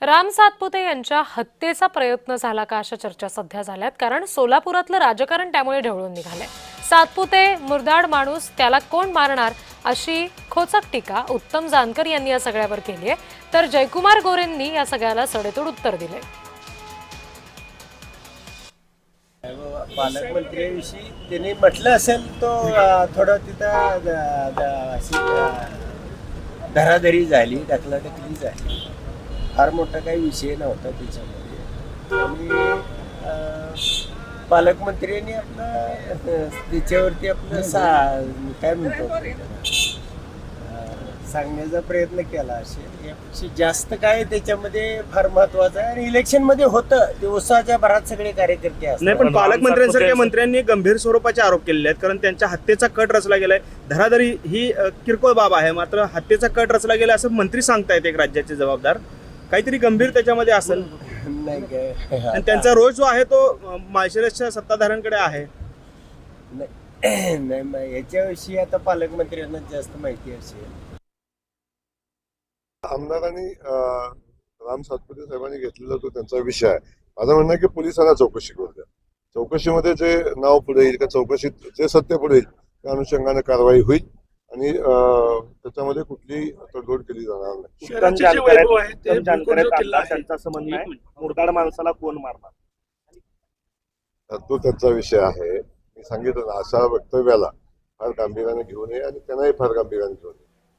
राम सातपुते यांच्या हत्येचा प्रयत्न झाला का अशा चर्चा सध्या झाल्यात, कारण सोलापुरातलं राजकारण त्यामुळे ढवळून निघालंय. सातपुते मुर्दाड माणूस, त्याला कोण मारणार अशी खोचक टीका उत्तम जानकर यांनी या सगळ्यावर केली आहे, तर जयकुमार गोरेंनी या सगळ्याला सडेतोड उत्तर दिले. पालकमंत्र्यांविषयी त्यांनी म्हटलं असेल तो थोडं तिथं धराधरी झाली, ढकलाढकली झाली. फार मोठा काही विषय नव्हता त्याच्यामध्ये. आणि पालकमंत्र्यांनी आपलं त्याच्यावरती आपलं काय म्हणतो सांगण्याचा प्रयत्न केला असेल. यापेक्षा जास्त काय त्याच्यामध्ये फार महत्वाचं आहे. आणि इलेक्शनमध्ये होतं ते उत्साहाच्या भरात सगळे कार्यकर्ते असतात. नाही, पण पालकमंत्र्यांसारख्या मंत्र्यांनी गंभीर स्वरूपाचे आरोप केलेले आहेत, कारण त्यांच्या हत्येचा कट रचला गेलाय. धराधरी ही किरकोळ बाब आहे, मात्र हत्येचा कट रचला गेला असं मंत्री सांगतायत. एक राज्याचे जबाबदार काहीतरी गंभीर त्याच्यामध्ये असेल. नाही काय आणि त्यांचा रोज जो आहे तो माळशिरसच्या सत्ताधाऱ्यांकडे आहे. नाही मग याच्याविषयी आता पालकमंत्र्यांना जास्त माहिती असेल. आमदारांनी राम सातपुते साहेबांनी घेतलेला तो त्यांचा विषय आहे. माझं म्हणणं आहे की पोलिसांना चौकशी करू द्या. चौकशीमध्ये जे नाव पुढे येईल, का चौकशीत जे सत्य पुढे येईल त्या अनुषंगाने कारवाई होईल आणि त्याच्यामध्ये कुठलीही तडजोड केली जाणार नाही. त्यांचं असं म्हणणं आहे, मुर्दाड माणसाला कोण मारणार तो त्यांचा विषय आहे. मी सांगितलं ना, अशा वक्तव्याला फार गांभीर्याने घेऊ नये आणि त्यांनाही फार गांभीर्याने घेऊ नये.